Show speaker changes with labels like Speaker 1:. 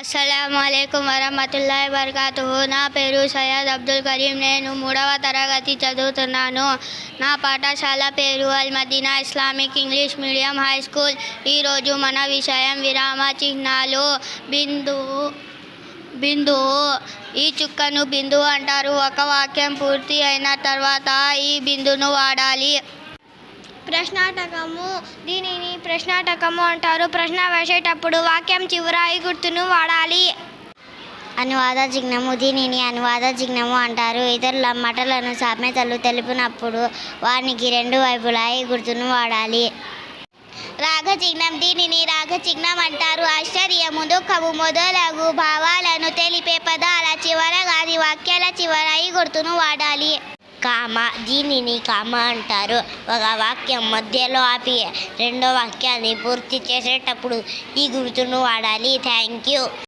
Speaker 1: అస్సలాముఅలైకుం వరహ్మతుల్లాహి వబరకాతుహు. నా పేరు సయ్యద్ అబ్దుల్ కరీం. నేను 3వ తరగతి చదువుతున్నాను. నా పాఠశాల పేరు Al Madina Islamic English medium high school. ఈరోజు మన విషయం విరామ చిహ్నాలు. బిందువు. ఈ చుక్కను బిందువు అంటారు. ఒక వాక్యం పూర్తి అయిన తర్వాత ఈ బిందును వాడాలి.
Speaker 2: ప్రశ్నార్థకము. దీనిని ప్రశ్నార్థకము అంటారు. ప్రశ్న వేసేటప్పుడు వాక్యం చివర ఈ గుర్తును వాడాలి.
Speaker 3: అనువాద చిహ్నము. దీనిని అనువాద చిహ్నము అంటారు. ఇతరుల మాటలను సామెతలు తెలిపినప్పుడు వానికి రెండు వైపులా ఈ గుర్తును వాడాలి. రాగ చిహ్నం. దీనిని రాగ చిహ్నం అంటారు. ఆశ్చర్యము, దుఃఖము మొదలగు భావాలను తెలిపే పదాల చివర గాని వాక్యాల చివర ఈ గుర్తును వాడాలి. కామ. దీనిని కామ అంటారు. ఒక వాక్యం మధ్యలో ఆపి రెండో వాక్యాన్ని పూర్తి చేసేటప్పుడు ఈ గుర్తును వాడాలి. Thank you.